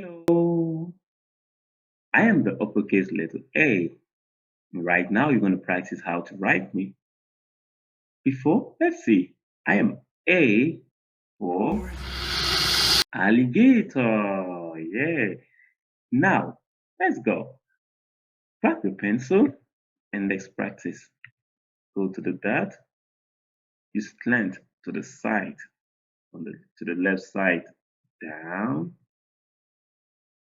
Hello, I am the uppercase letter A. Right now, you're going to practice how to write me. Before, let's see. I am A for alligator. Yeah. Now, let's go. Grab your pencil and let's practice. Go to the dot. You slant to the side, to the left side, down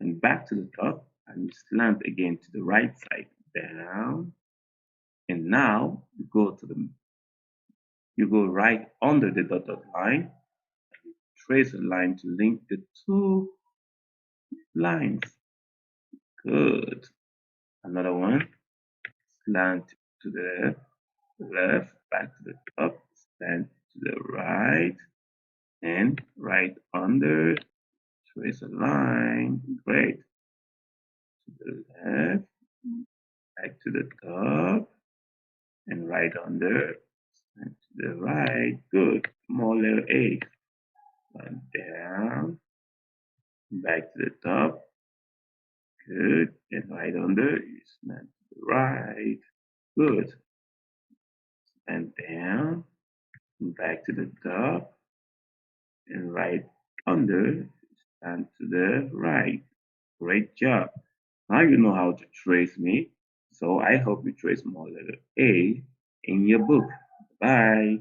and back to the top, and you slant again to the right side, down. And now you go right under the dotted line, trace a line to link the two lines. Good. Another one, slant to the left, back to the top, slant to the right, and right under, trace a line. Great. To the left, back to the top, and right under, and to the right. Good. More letter A. One down, back to the top. Good. And right under is meant to the right. Good. And down, back to the top, and right under, and to the right. Great job. Now you know how to trace me. So I hope you trace more letter A in your book. Bye.